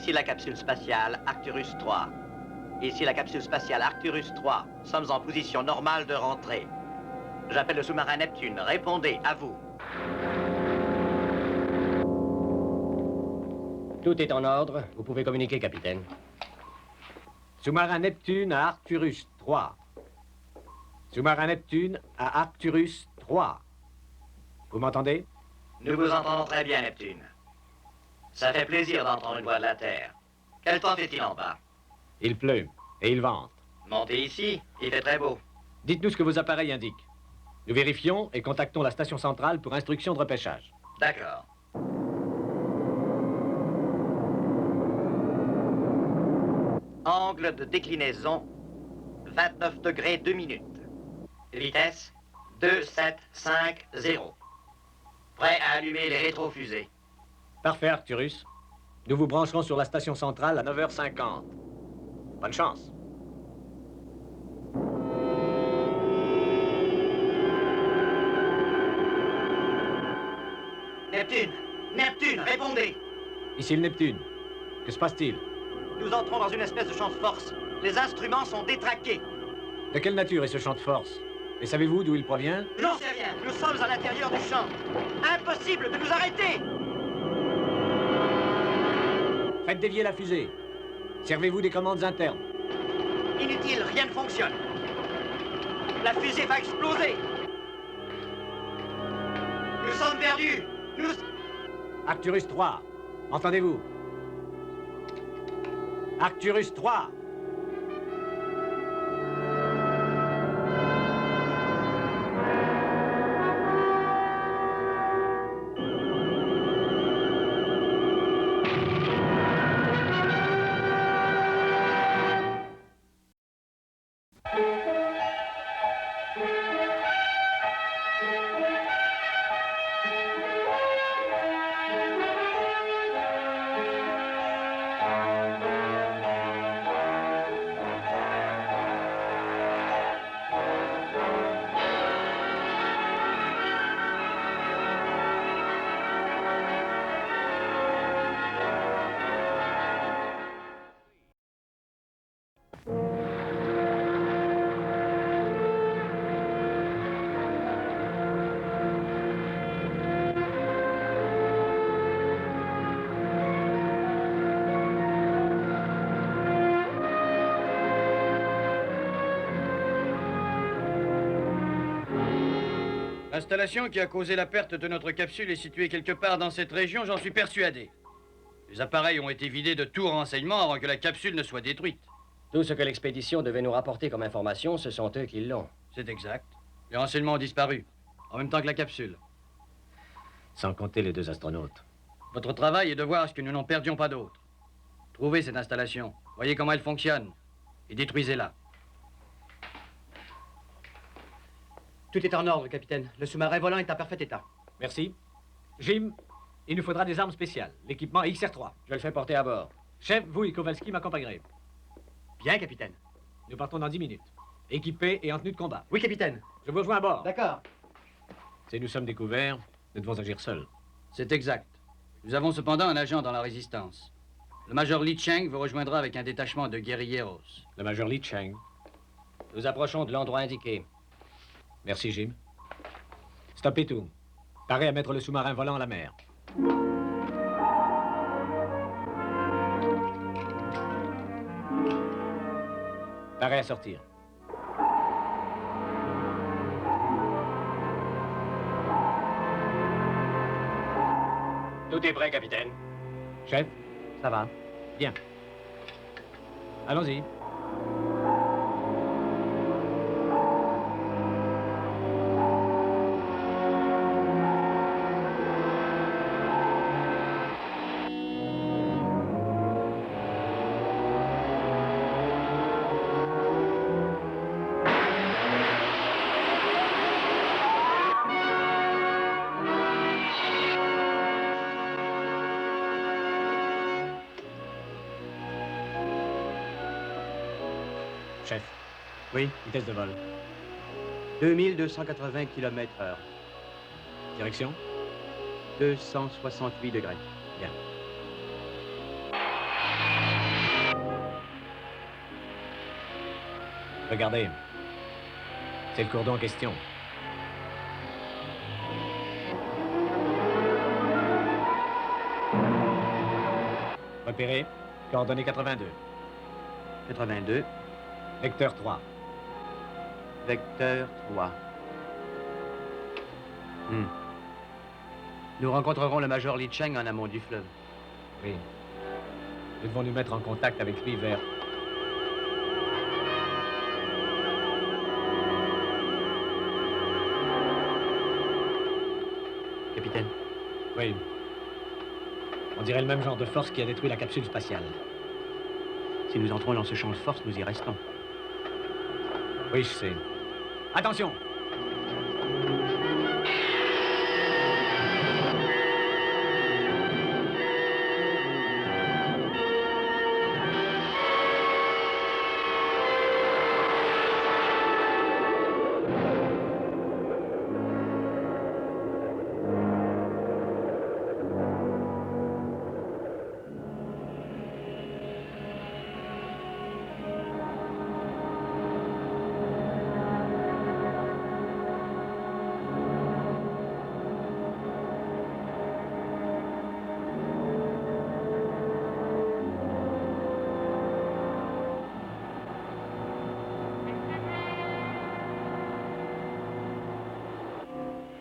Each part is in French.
Ici la capsule spatiale Arcturus 3. Ici la capsule spatiale Arcturus 3. Sommes en position normale de rentrée. J'appelle le sous-marin Neptune. Répondez, à vous. Tout est en ordre. Vous pouvez communiquer, capitaine. Sous-marin Neptune à Arcturus 3. Sous-marin Neptune à Arcturus 3. Vous m'entendez? Nous vous entendons très bien, Neptune. Ça fait plaisir d'entendre une voix de la Terre. Quel temps fait-il en bas? Il pleut et il vente. Montez ici, il fait très beau. Dites-nous ce que vos appareils indiquent. Nous vérifions et contactons la station centrale pour instruction de repêchage. D'accord. Angle de déclinaison, 29 degrés 2 minutes. Vitesse, 2750. Prêt à allumer les rétrofusées. Parfait, Arcturus. Nous vous brancherons sur la station centrale à 9h50. Bonne chance. Neptune! Neptune, répondez! Ici le Neptune. Que se passe-t-il? Nous entrons dans une espèce de champ de force. Les instruments sont détraqués. De quelle nature est ce champ de force? Et savez-vous d'où il provient? J'en sais rien. Nous sommes à l'intérieur du champ. Impossible de nous arrêter! Faites dévier la fusée. Servez-vous des commandes internes. Inutile, rien ne fonctionne. La fusée va exploser. Nous sommes perdus. Nous... Arcturus 3. Entendez-vous? Arcturus 3. L'installation qui a causé la perte de notre capsule est située quelque part dans cette région, j'en suis persuadé. Les appareils ont été vidés de tout renseignement avant que la capsule ne soit détruite. Tout ce que l'expédition devait nous rapporter comme information, ce sont eux qui l'ont. C'est exact. Les renseignements ont disparu, en même temps que la capsule. Sans compter les 2 astronautes. Votre travail est de voir à ce que nous n'en perdions pas d'autres. Trouvez cette installation, voyez comment elle fonctionne, et détruisez-la. Tout est en ordre, capitaine. Le sous-marin volant est en parfait état. Merci. Jim, il nous faudra des armes spéciales. L'équipement XR3. Je le fais porter à bord. Chef, vous et Kowalski m'accompagnerez. Bien, capitaine. Nous partons dans 10 minutes. Équipés et en tenue de combat. Oui, capitaine. Je vous rejoins à bord. D'accord. Si nous sommes découverts, nous devons agir seuls. C'est exact. Nous avons cependant un agent dans la résistance. Le major Li Cheng vous rejoindra avec un détachement de guerrilleros. Le major Li Cheng. Nous approchons de l'endroit indiqué. Merci, Jim. Stoppez tout. Parez à mettre le sous-marin volant à la mer. Parez à sortir. Tout est prêt, capitaine. Chef, Ça va. bien. Allons-y. Chef, Oui. vitesse de vol. 2280 km/h. Direction? 268 degrés. Bien. Regardez. C'est le cours d'eau en question. Repéré. Coordonnées 82. 82, Vecteur 3. vecteur 3. Nous rencontrerons le major Li Cheng en amont du fleuve. Oui. Nous devons nous mettre en contact avec lui vers... Capitaine, Oui. On dirait le même genre de force qui a détruit la capsule spatiale. si nous entrons dans ce champ de force, nous y restons. Oui, je sais. Attention!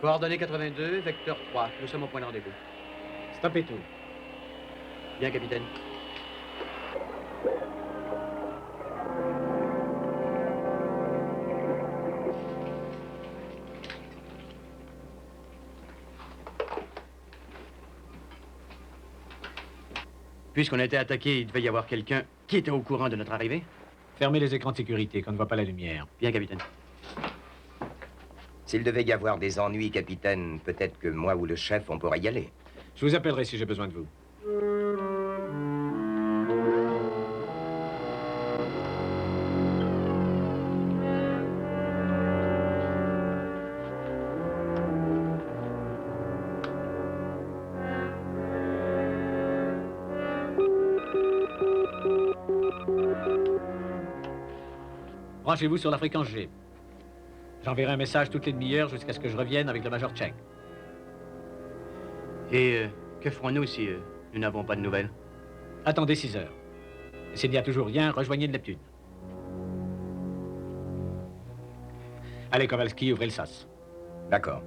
Coordonnées 82, vecteur 3. Nous sommes au point de rendez-vous. Stoppez tout. Bien, capitaine. Puisqu'on a été attaqué, il devait y avoir quelqu'un qui était au courant de notre arrivée. Fermez les écrans de sécurité, qu'on ne voit pas la lumière. Bien, capitaine. S'il devait y avoir des ennuis, capitaine, peut-être que moi ou le chef, on pourrait y aller. Je vous appellerai si j'ai besoin de vous. Branchez-vous sur la fréquence G. J'enverrai un message toutes les demi-heures jusqu'à ce que je revienne avec le Major Cheng. Et que ferons-nous si nous n'avons pas de nouvelles? Attendez 6 heures. Et s'il n'y a toujours rien, rejoignez le Neptune. Allez, Kowalski, ouvrez le sas. D'accord.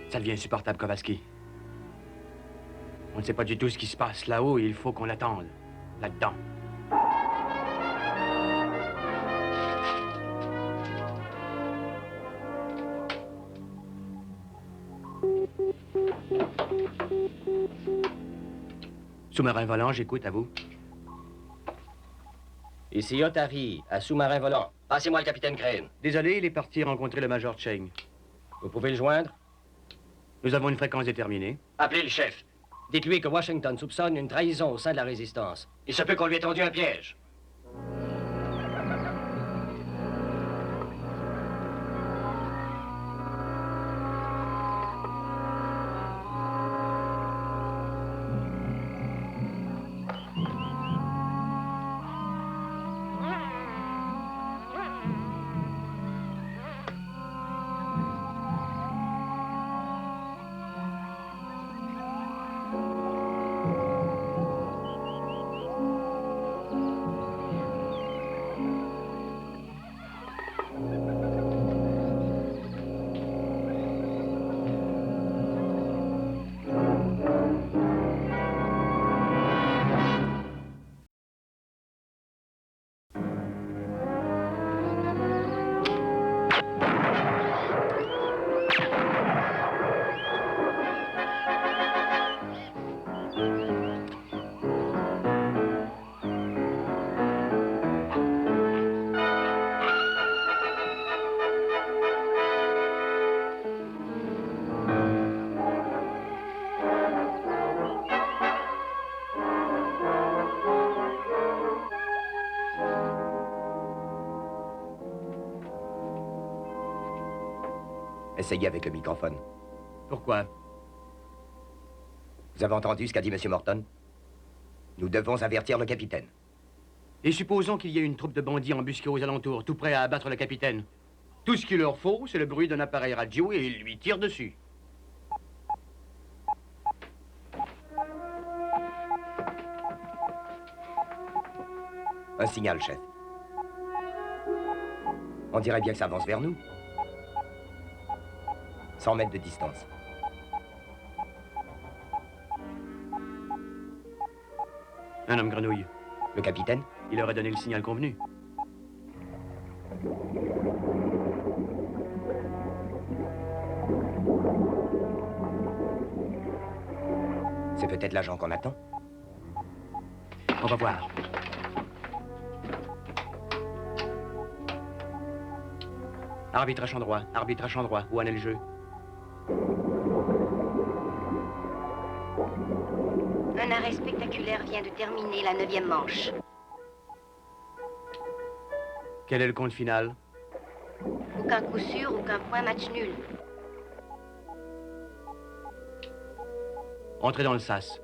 Ça devient insupportable, Kowalski. On ne sait pas du tout ce qui se passe là-haut et il faut qu'on attende. Là-dedans. Sous-marin volant, j'écoute, à vous. Ici Otari, à sous-marin volant. Passez-moi le capitaine Crane. Désolé, il est parti rencontrer le Major Cheng. Vous pouvez le joindre? Nous avons une fréquence déterminée. Appelez le chef. Dites-lui que Washington soupçonne une trahison au sein de la résistance. Il se peut qu'on lui ait tendu un piège. Essayez avec le microphone. Pourquoi? Vous avez entendu ce qu'a dit M. Morton? Nous devons avertir le capitaine. Et supposons qu'il y ait une troupe de bandits embusqués aux alentours, tout prêts à abattre le capitaine. Tout ce qu'il leur faut, c'est le bruit d'un appareil radio et ils lui tirent dessus. Un signal, chef. On dirait bien que ça avance vers nous. 100 mètres de distance. Un homme grenouille. Le capitaine? Il aurait donné le signal convenu. C'est peut-être l'agent qu'on attend. On va voir. Arbitrage en droit, arbitrage en droit. Où en est le jeu? Un arrêt spectaculaire vient de terminer la 9e manche. Quel est le compte final? Aucun coup sûr, aucun point, match nul. Entrez dans le sas.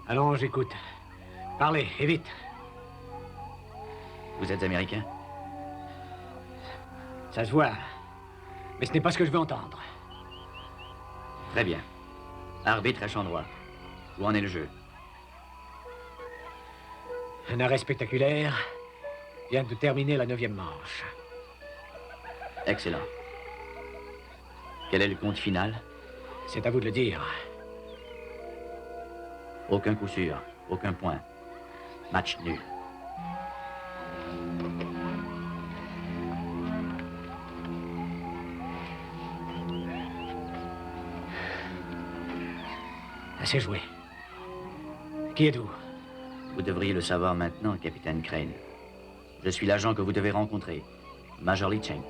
Allons, j'écoute. Parlez, et vite. Vous êtes américain? Ça se voit. Mais ce n'est pas ce que je veux entendre. Très bien. Arbitre à champ droit. Où en est le jeu? Un arrêt spectaculaire vient de terminer la 9e manche. Excellent. Quel est le compte final? C'est à vous de le dire. Aucun coup sûr, aucun point. Match nul. Assez joué. Qui êtes-vous? Vous devriez le savoir maintenant, capitaine Crane. Je suis l'agent que vous devez rencontrer, Major Lee Cheng.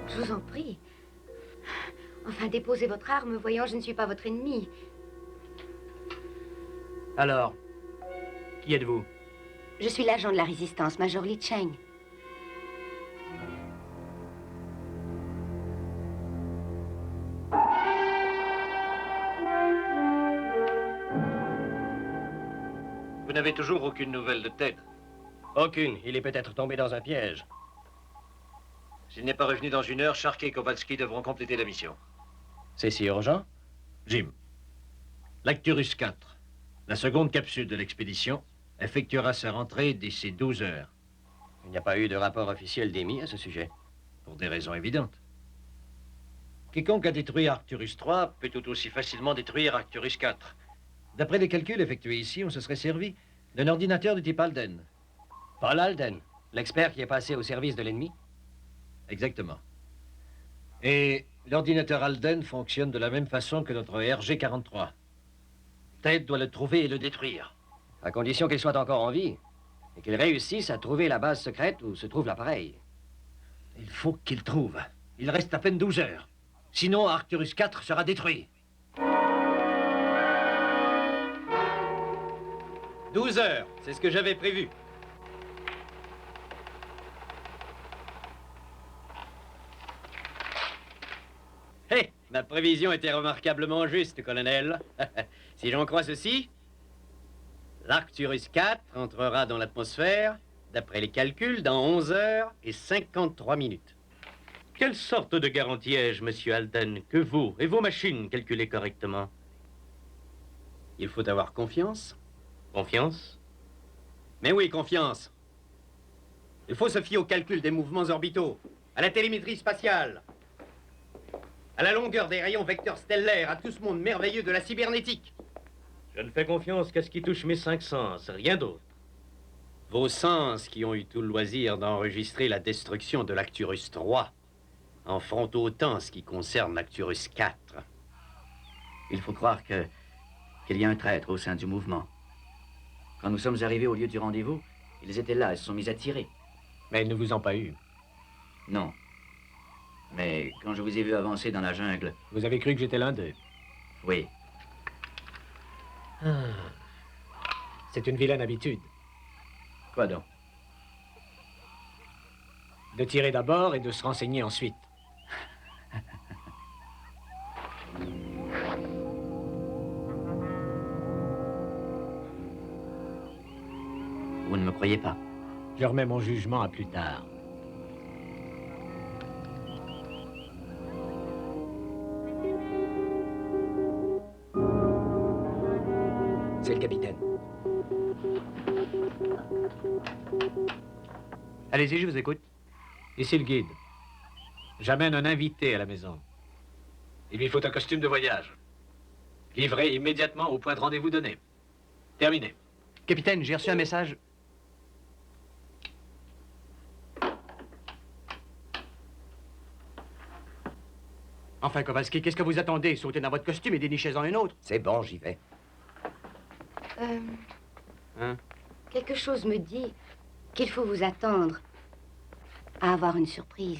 Je vous en prie. Enfin, déposez votre arme, voyons, je ne suis pas votre ennemi. Alors, qui êtes-vous? Je suis l'agent de la résistance, Major Lee Cheng. Vous n'avez toujours aucune nouvelle de Ted? Aucune. Il est peut-être tombé dans un piège. S'il n'est pas revenu dans 1 heure, Sharkey et Kowalski devront compléter la mission. C'est si urgent? Jim, l'Acturus 4, la seconde capsule de l'expédition, effectuera sa rentrée d'ici 12 heures. Il n'y a pas eu de rapport officiel d'émis à ce sujet. Pour des raisons évidentes. Quiconque a détruit Arcturus 3 Peut tout aussi facilement détruire Arcturus 4. D'après les calculs effectués ici, on se serait servi d'un ordinateur de type Alden. Paul Alden, l'expert qui est passé au service de l'ennemi? Exactement. Et l'ordinateur Alden fonctionne de la même façon que notre RG-43. Ted doit le trouver et le détruire. À condition qu'il soit encore en vie. Et qu'il réussisse à trouver la base secrète où se trouve l'appareil. Il faut qu'il trouve. Il reste à peine 12 heures. Sinon, Arcturus 4 sera détruit. 12 heures, c'est ce que j'avais prévu. Hé, ma prévision était remarquablement juste, colonel. Si j'en crois ceci, l'Arcturus 4 entrera dans l'atmosphère, d'après les calculs, dans 11 heures et 53 minutes. Quelle sorte de garantie ai-je, monsieur Alden, que vous et vos machines calculez correctement? Il faut avoir confiance. Confiance? Mais oui, confiance. Il faut se fier au calcul des mouvements orbitaux, à la télémétrie spatiale, à la longueur des rayons vecteurs stellaires, à tout ce monde merveilleux de la cybernétique. Je ne fais confiance qu'à ce qui touche mes 5 sens, rien d'autre. Vos sens qui ont eu tout le loisir d'enregistrer la destruction de l'Acturus 3 en feront autant ce qui concerne l'Acturus 4. Il faut croire qu'il y a un traître au sein du mouvement. Quand nous sommes arrivés au lieu du rendez-vous, ils étaient là et se sont mis à tirer. Mais ils ne vous ont pas eu. Non. Mais quand je vous ai vu avancer dans la jungle, Vous avez cru que j'étais l'un d'eux. oui, C'est une vilaine habitude. quoi donc? De tirer d'abord et de se renseigner ensuite. Vous ne me croyez pas? Je remets mon jugement à plus tard. C'est le capitaine. Allez-y, je vous écoute. Ici le guide. J'amène un invité à la maison. Il lui faut un costume de voyage. Livré immédiatement au point de rendez-vous donné. Terminé. Capitaine, j'ai reçu un message. Enfin, Kowalski, qu'est-ce que vous attendez? Sautez dans votre costume et dénichez-en un autre. C'est bon, j'y vais. Hein? Quelque chose me dit qu'il faut vous attendre à avoir une surprise.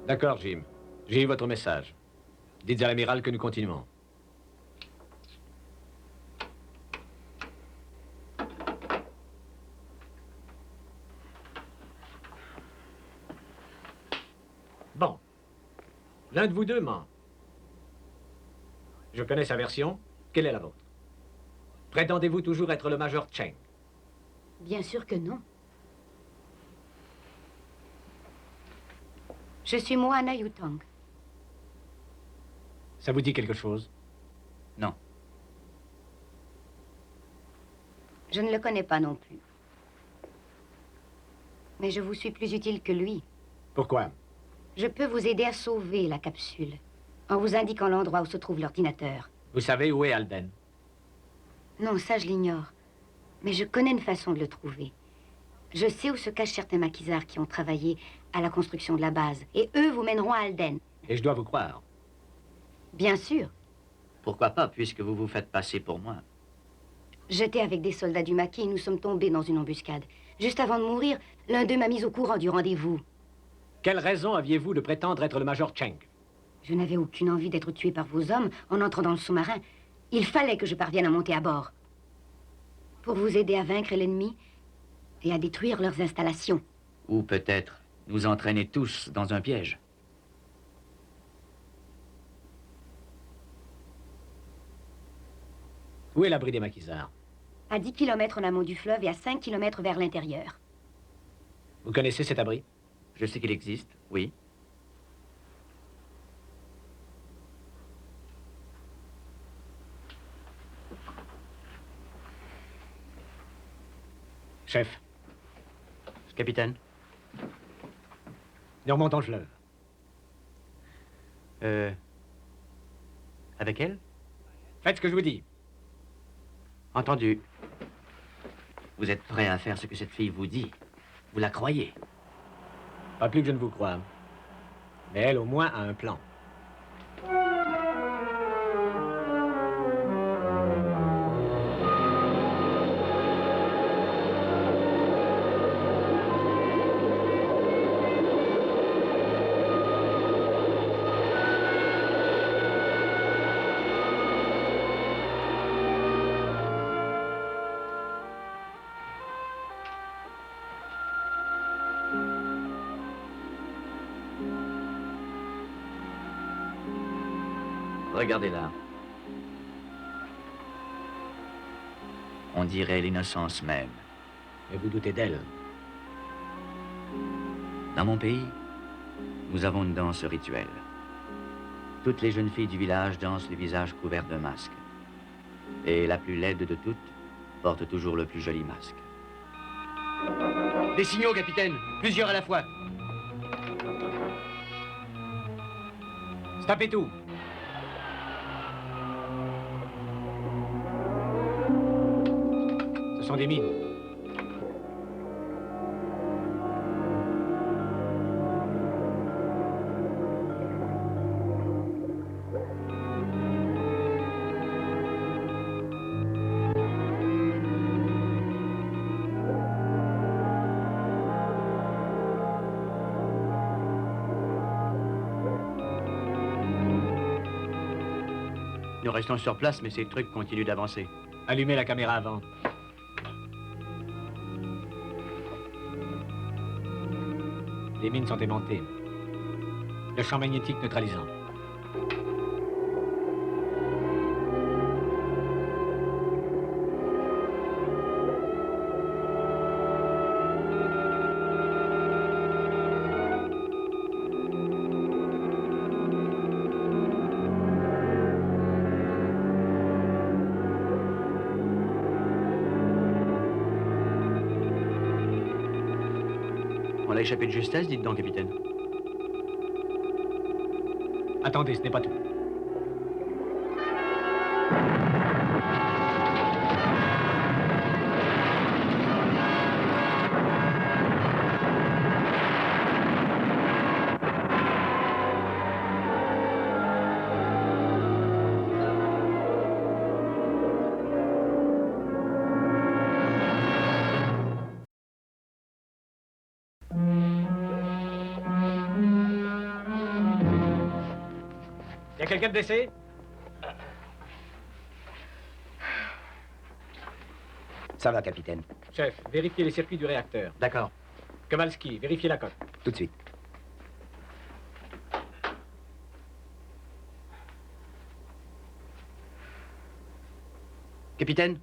D'accord, Jim. J'ai eu votre message. Dites à l'amiral que nous continuons. Bon. L'un de vous deux ment. Je connais sa version. Quelle est la vôtre? Prétendez-vous toujours être le major Cheng? Bien sûr que non. Je suis Moana Yutong. Ça vous dit quelque chose? Non. Je ne le connais pas non plus. Mais je vous suis plus utile que lui. Pourquoi? Je peux vous aider à sauver la capsule, en vous indiquant l'endroit où se trouve l'ordinateur. Vous savez où est Alden? Non, ça je l'ignore. Mais je connais une façon de le trouver. Je sais où se cachent certains maquisards qui ont travaillé à la construction de la base. Et eux vous mèneront à Alden. Et je dois vous croire. Bien sûr. Pourquoi pas, puisque vous vous faites passer pour moi. J'étais avec des soldats du maquis et nous sommes tombés dans une embuscade. Juste avant de mourir, l'un d'eux m'a mis au courant du rendez-vous. Quelle raison aviez-vous de prétendre être le major Cheng? Je n'avais aucune envie d'être tué par vos hommes en entrant dans le sous-marin. Il fallait que je parvienne à monter à bord. Pour vous aider à vaincre l'ennemi et à détruire leurs installations. Ou peut-être nous entraîner tous dans un piège. Où est l'abri des maquisards? À 10 km en amont du fleuve et à 5 km vers l'intérieur. Vous connaissez cet abri? Je sais qu'il existe, oui. Chef, Capitaine, nous remontons le fleuve. avec elle? Faites ce que je vous dis. Entendu. Vous êtes prêt à faire ce que cette fille vous dit? Vous la croyez? Pas plus que je ne vous crois. Mais elle, au moins, a un plan. Regardez-la. On dirait l'innocence même. Et vous doutez d'elle. Dans mon pays, nous avons une danse rituelle. Toutes les jeunes filles du village dansent le visage couvert d'un masque. Et la plus laide de toutes porte toujours le plus joli masque. Des signaux, capitaine. Plusieurs à la fois. Stoppez tout. Ce sont des mines. Nous restons sur place, mais ces trucs continuent d'avancer. Allumez la caméra avant. Les mines sont aimantées. Le champ magnétique neutralisant. On a échappé de justesse, dites donc, capitaine. Attendez, ce n'est pas tout. quelqu'un de blessé? Ça va, capitaine. Chef, vérifiez les circuits du réacteur. D'accord. Kowalski, vérifiez la coque. Tout de suite. Capitaine?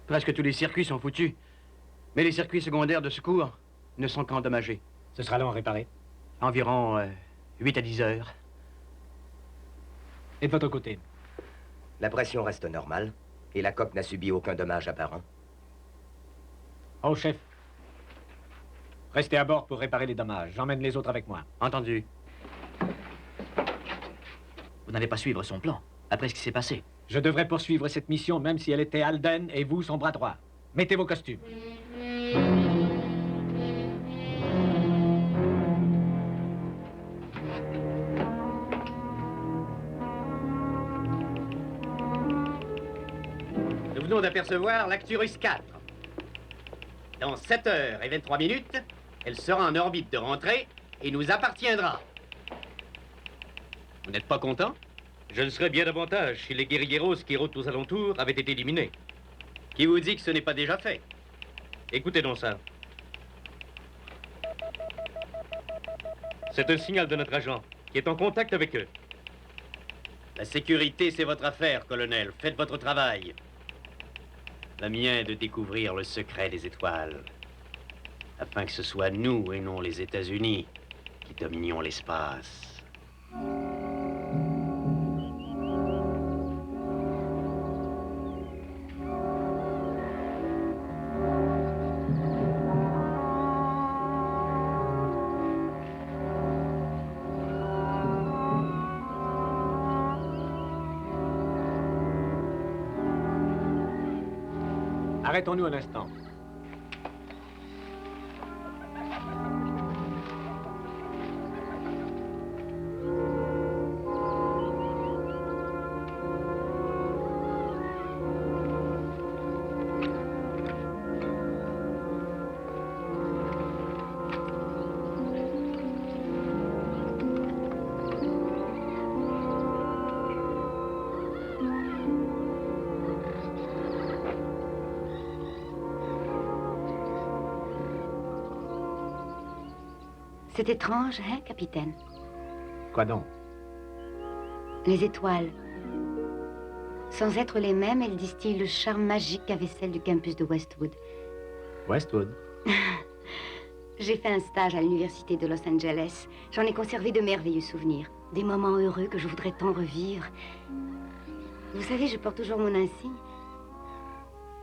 Presque tous les circuits sont foutus. Mais les circuits secondaires de secours ne sont qu'endommagés. Ce sera long à réparer. Environ 8 à 10 heures. Et de votre côté? La pression reste normale et la coque n'a subi aucun dommage apparent. Oh, chef. Restez à bord pour réparer les dommages. J'emmène les autres avec moi. Entendu. Vous n'allez pas suivre son plan, après ce qui s'est passé. Je devrais poursuivre cette mission même si elle était Alden et vous son bras droit. Mettez vos costumes. Nous venons d'apercevoir l'Arcturus 4. Dans 7 heures et 23 minutes, elle sera en orbite de rentrée et nous appartiendra. Vous n'êtes pas content? Je le serais bien davantage si les guerrilleros qui rôdent aux alentours avaient été éliminés. Qui vous dit que ce n'est pas déjà fait? Écoutez donc ça. C'est un signal de notre agent qui est en contact avec eux. La sécurité, c'est votre affaire, colonel. Faites votre travail. La mienne est de découvrir le secret des étoiles. Afin que ce soit nous et non les États-Unis qui dominions l'espace. Arrêtons-nous un instant. C'est étrange, hein, capitaine? Quoi donc? Les étoiles. Sans être les mêmes, elles distillent le charme magique qu'avait celle du campus de Westwood. Westwood? J'ai fait un stage à l'université de Los Angeles. J'en ai conservé de merveilleux souvenirs. Des moments heureux que je voudrais tant revivre. Vous savez, je porte toujours mon insigne.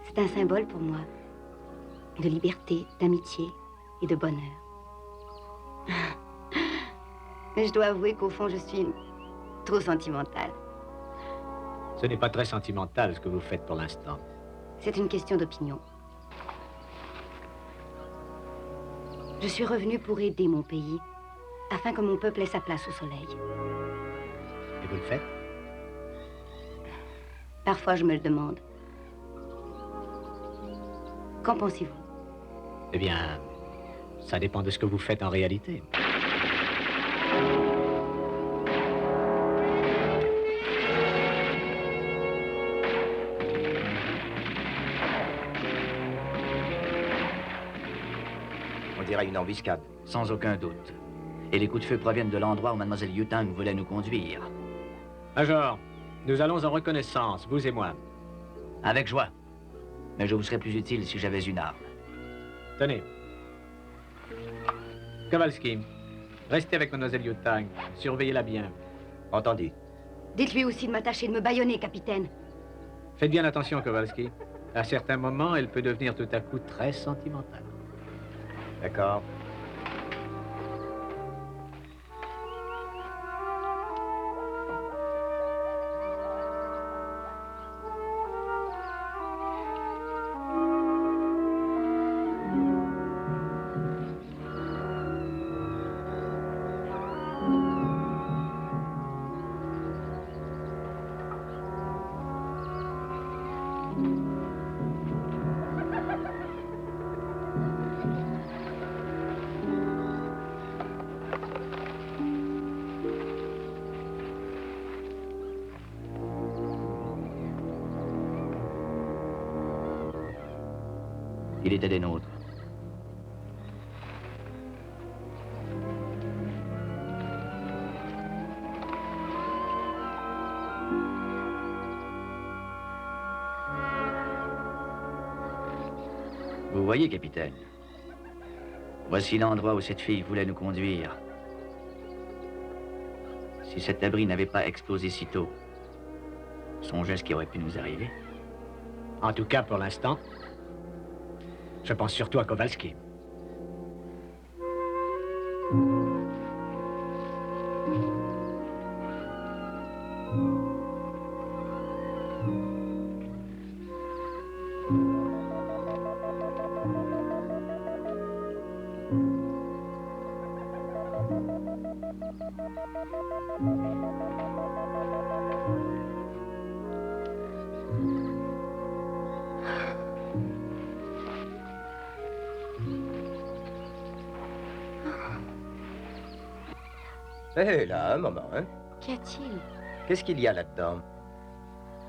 C'est un symbole pour moi. De liberté, d'amitié et de bonheur. Mais je dois avouer qu'au fond, je suis trop sentimentale. Ce n'est pas très sentimental ce que vous faites pour l'instant. C'est une question d'opinion. Je suis revenue pour aider mon pays, afin que mon peuple ait sa place au soleil. Et vous le faites? Parfois, je me le demande. Qu'en pensez-vous? Eh bien, ça dépend de ce que vous faites en réalité. On dirait une embuscade. Sans aucun doute. Et les coups de feu proviennent de l'endroit où Mademoiselle Yutang voulait nous conduire. Major, nous allons en reconnaissance, vous et moi. Avec joie. Mais je vous serais plus utile si j'avais une arme. Tenez. Kowalski, restez avec Mademoiselle Yutang. Surveillez-la bien. Entendu. Dites-lui aussi de m'attacher, de me bâillonner, capitaine. Faites bien attention, Kowalski. À certains moments, elle peut devenir tout à coup très sentimentale. D'accord. Il était des nôtres. Vous voyez, capitaine, voici l'endroit où cette fille voulait nous conduire. Si cet abri n'avait pas explosé si tôt, songez ce qui aurait pu nous arriver. En tout cas, pour l'instant, je pense surtout à Kowalski. Hé, là, un moment, hein? Qu'y a-t-il? Qu'est-ce qu'il y a là-dedans?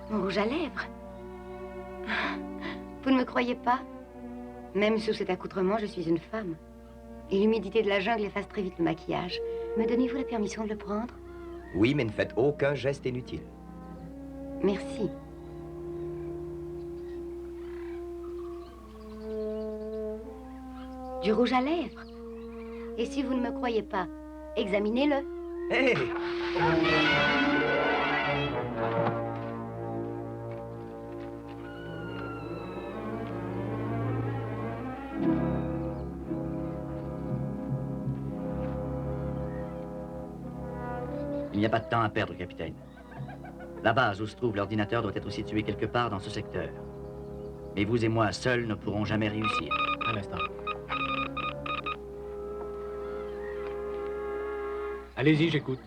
Mon rouge à lèvres. Vous ne me croyez pas? Même sous cet accoutrement, je suis une femme. Et l'humidité de la jungle efface très vite le maquillage. Me donnez-vous la permission de le prendre? Oui, mais ne faites aucun geste inutile. Merci. Du rouge à lèvres. Et si vous ne me croyez pas, examinez-le. Hé! Il n'y a pas de temps à perdre, capitaine. La base où se trouve l'ordinateur doit être située quelque part dans ce secteur. Mais vous et moi seuls ne pourrons jamais réussir. Un instant. Allez-y, j'écoute.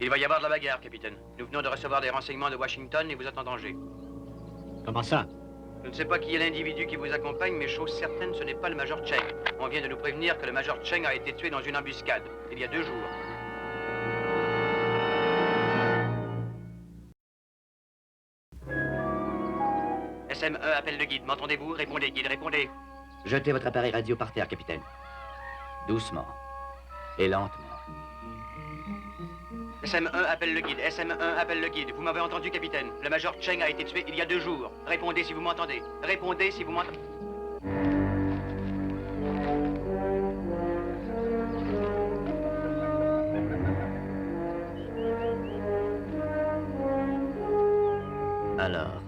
Il va y avoir de la bagarre, capitaine. Nous venons de recevoir des renseignements de Washington et vous êtes en danger. Comment ça? Je ne sais pas qui est l'individu qui vous accompagne, mais chose certaine, ce n'est pas le Major Cheng. On vient de nous prévenir que le Major Cheng a été tué dans une embuscade, il y a 2 jours. SM1 appelle le guide. M'entendez-vous? Répondez, guide, répondez. Jetez votre appareil radio par terre, capitaine. Doucement. Et lentement. SM1 appelle le guide. SM1 appelle le guide. Vous m'avez entendu, capitaine? Le Major Cheng a été tué il y a 2 jours. Répondez si vous m'entendez. Répondez si vous m'entendez. Alors,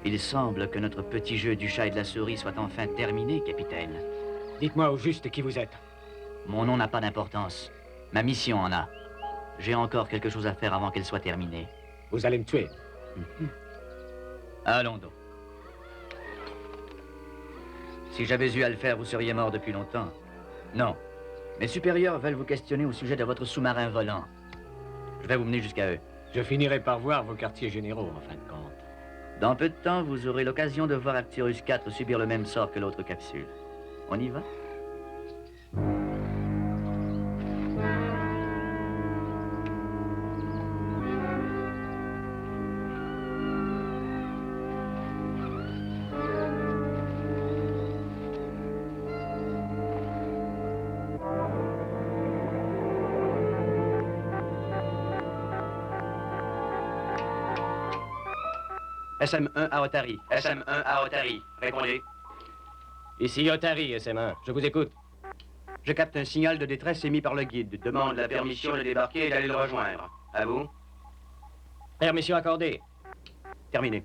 il semble que notre petit jeu du chat et de la souris soit enfin terminé, capitaine. Dites-moi au juste qui vous êtes. Mon nom n'a pas d'importance. Ma mission en a. J'ai encore quelque chose à faire avant qu'elle soit terminée. Vous allez me tuer. Allons donc. Si j'avais eu à le faire, vous seriez mort depuis longtemps. Non. Mes supérieurs veulent vous questionner au sujet de votre sous-marin volant. Je vais vous mener jusqu'à eux. Je finirai par voir vos quartiers généraux, en fin de compte. Dans peu de temps, vous aurez l'occasion de voir Arcturus 4 subir le même sort que l'autre capsule. On y va? SM1 à Otari. SM1 à Otari. Répondez. Ici Otari, SM1. Je vous écoute. Je capte un signal de détresse émis par le guide. Demande la permission de débarquer et d'aller le rejoindre. À vous? Permission accordée. Terminé.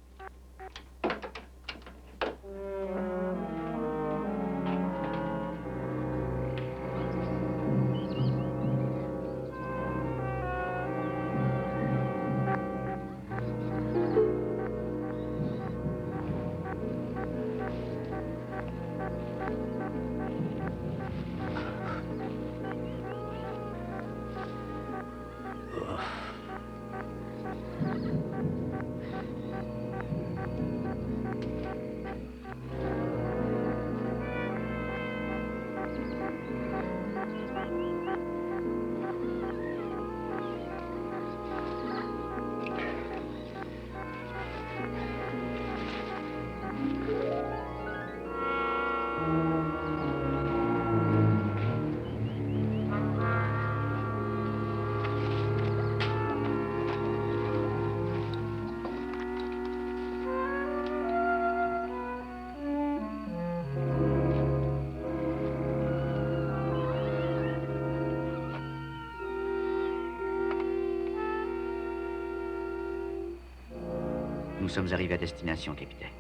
Nous sommes arrivés à destination, capitaine.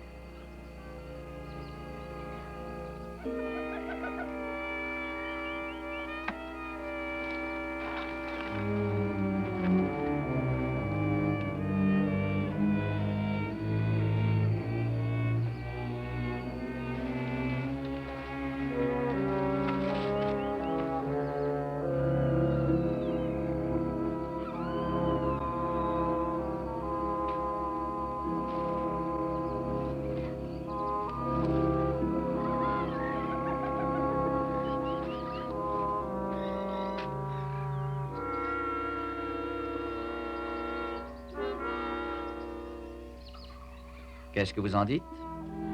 Qu'est-ce que vous en dites?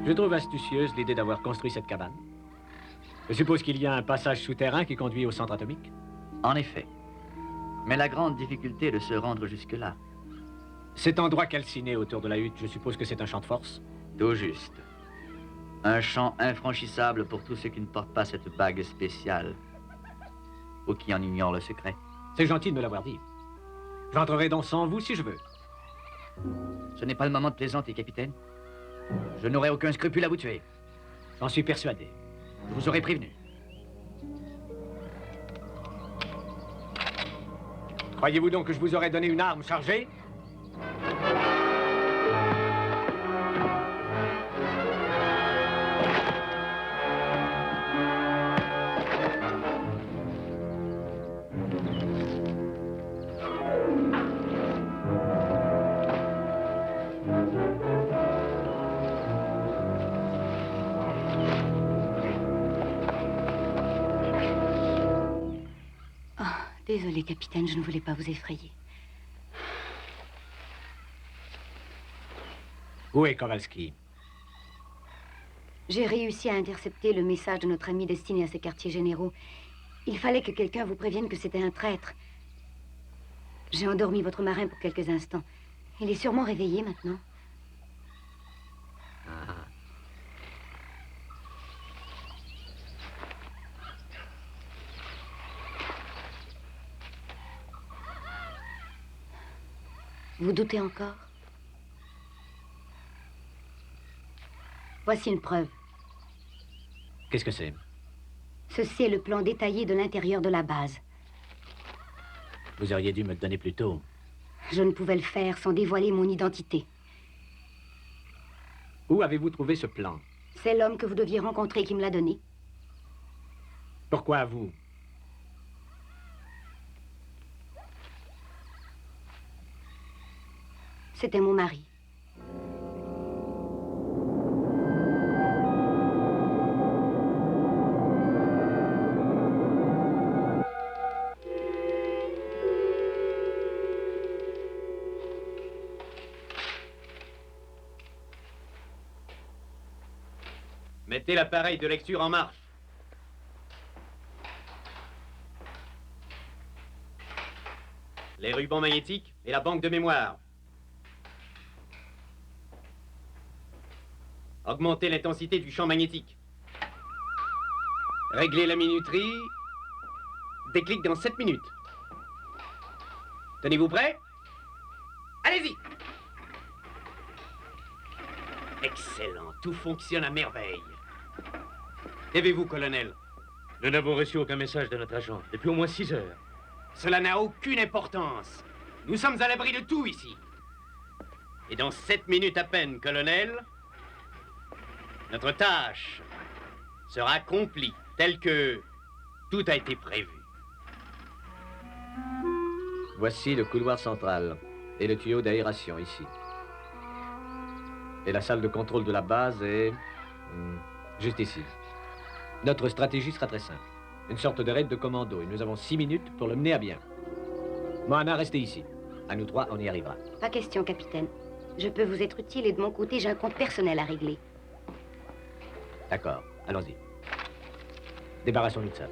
Je trouve astucieuse l'idée d'avoir construit cette cabane. Je suppose qu'il y a un passage souterrain qui conduit au centre atomique. En effet. Mais la grande difficulté est de se rendre jusque-là. Cet endroit calciné autour de la hutte, je suppose que c'est un champ de force? Tout juste. Un champ infranchissable pour tous ceux qui ne portent pas cette bague spéciale. Ou qui en ignorent le secret. C'est gentil de me l'avoir dit. J'entrerai donc sans vous si je veux. Ce n'est pas le moment de plaisanter, capitaine. Je n'aurai aucun scrupule à vous tuer. J'en suis persuadé. Je vous aurais prévenu. Croyez-vous donc que je vous aurais donné une arme chargée? Désolée, capitaine, je ne voulais pas vous effrayer. Où est Kowalski? J'ai réussi à intercepter le message de notre ami destiné à ces quartiers généraux. Il fallait que quelqu'un vous prévienne que c'était un traître. J'ai endormi votre marin pour quelques instants. Il est sûrement réveillé maintenant. Vous doutez encore? Voici une preuve. Qu'est-ce que c'est? Ceci est le plan détaillé de l'intérieur de la base. Vous auriez dû me le donner plus tôt. Je ne pouvais le faire sans dévoiler mon identité. Où avez-vous trouvé ce plan? C'est l'homme que vous deviez rencontrer qui me l'a donné. Pourquoi à vous? C'était mon mari. Mettez l'appareil de lecture en marche. Les rubans magnétiques et la banque de mémoire. Augmentez l'intensité du champ magnétique. Réglez la minuterie. Déclic dans 7 minutes. Tenez-vous prêts? Allez-y! Excellent, tout fonctionne à merveille. Qu'avez-vous, colonel? Nous n'avons reçu aucun message de notre agent depuis au moins 6 heures. Cela n'a aucune importance. Nous sommes à l'abri de tout ici. Et dans 7 minutes à peine, colonel, notre tâche sera accomplie telle que tout a été prévu. Voici le couloir central et le tuyau d'aération ici. Et la salle de contrôle de la base est juste ici. Notre stratégie sera très simple. Une sorte de raid de commando et nous avons 6 minutes pour le mener à bien. Moana, restez ici. À nous trois, on y arrivera. Pas question, capitaine. Je peux vous être utile et de mon côté, j'ai un compte personnel à régler. D'accord, allons-y. Débarrassons-nous de ça.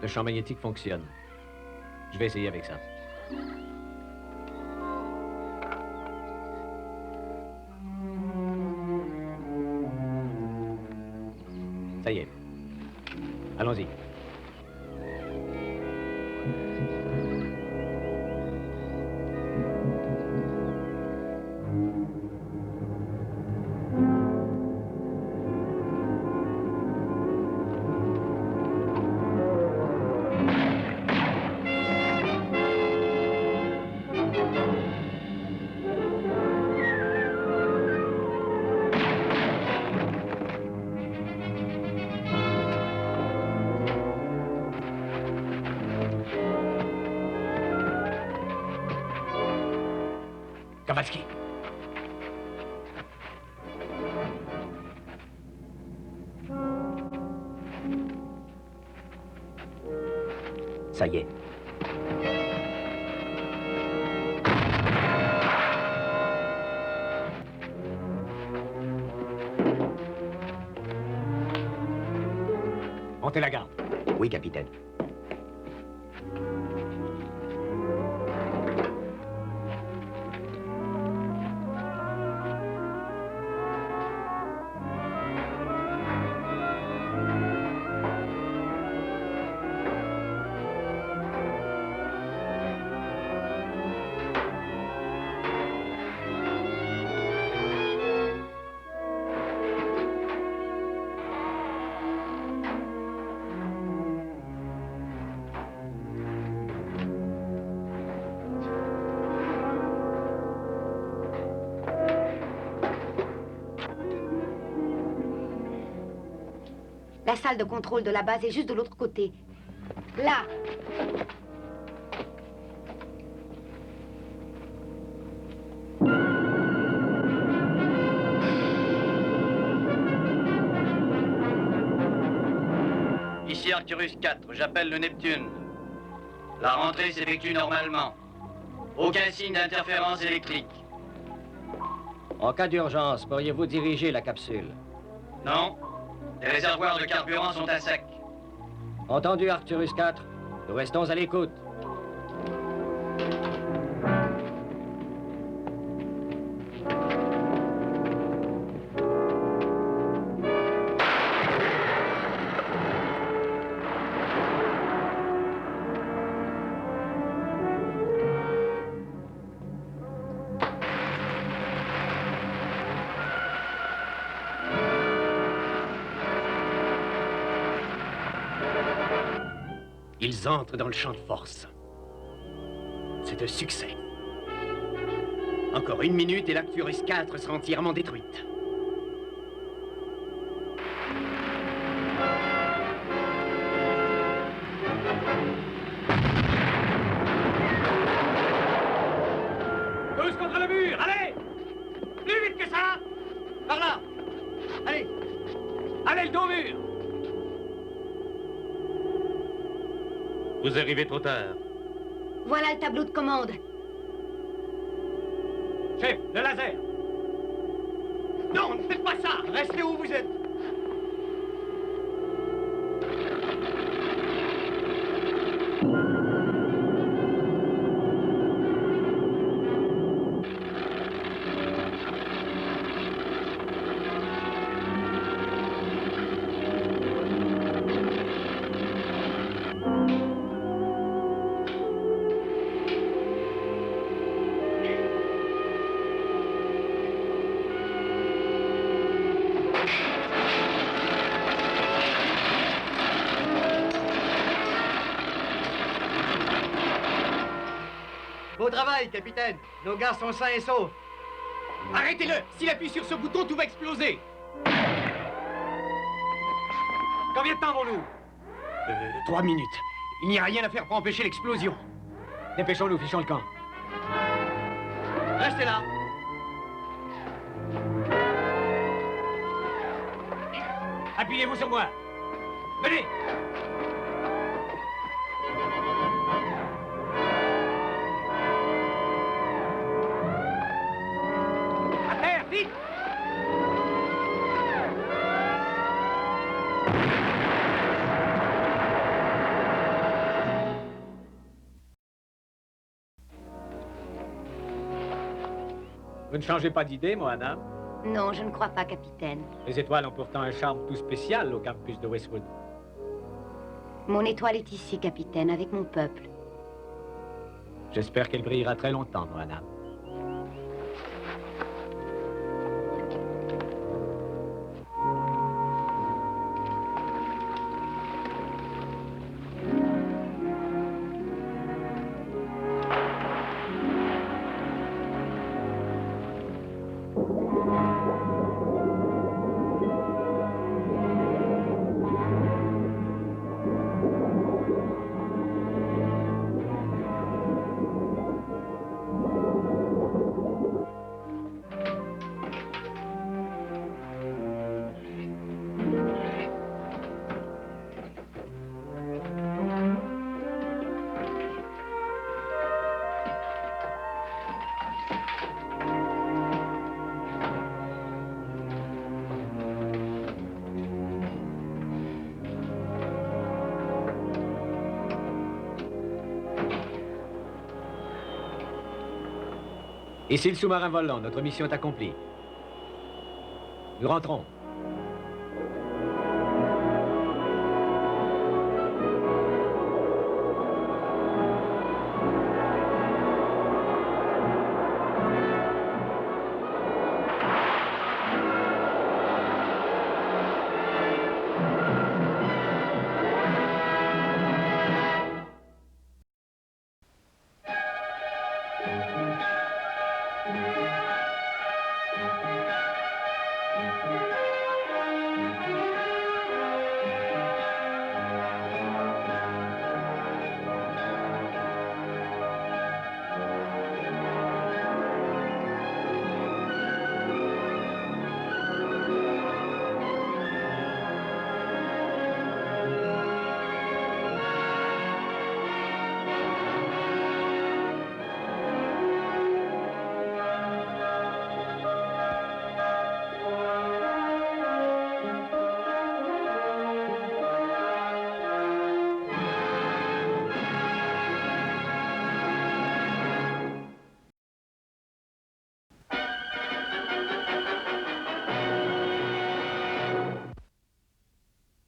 Le champ magnétique fonctionne. Je vais essayer avec ça. Ça y est. Allons-y. Kowalski. Ça y est. Montez la garde. Oui, capitaine. La salle de contrôle de la base est juste de l'autre côté. Là. Ici Arcturus 4, j'appelle le Neptune. La rentrée s'effectue normalement. Aucun signe d'interférence électrique. En cas d'urgence, pourriez-vous diriger la capsule? Non. Les réservoirs de carburant sont à sec. Entendu, Arcturus 4. Nous restons à l'écoute. Ils entrent dans le champ de force. C'est un succès. Encore 1 minute et l'Arcturus 4 sera entièrement détruite. Tous contre le mur, allez! Plus vite que ça! Par là! Allez! Allez, le dos au mur! Vous arrivez trop tard. Voilà le tableau de commande. Chef, le laser! Non, ne faites pas ça! Restez où vous êtes! Beau travail, capitaine. Nos gars sont sains et saufs. Arrêtez-le! S'il appuie sur ce bouton, tout va exploser! Combien de temps avons-nous 3 minutes. Il n'y a rien à faire pour empêcher l'explosion. Dépêchons-nous, fichons le camp. Restez là. Appuyez-vous sur moi. Venez! À terre, vite! Vous ne changez pas d'idée, Moana? Non, je ne crois pas, capitaine. Les étoiles ont pourtant un charme tout spécial au campus de Westwood. Mon étoile est ici, capitaine, avec mon peuple. J'espère qu'elle brillera très longtemps, Moana. Ici le sous-marin volant, notre mission est accomplie. Nous rentrons.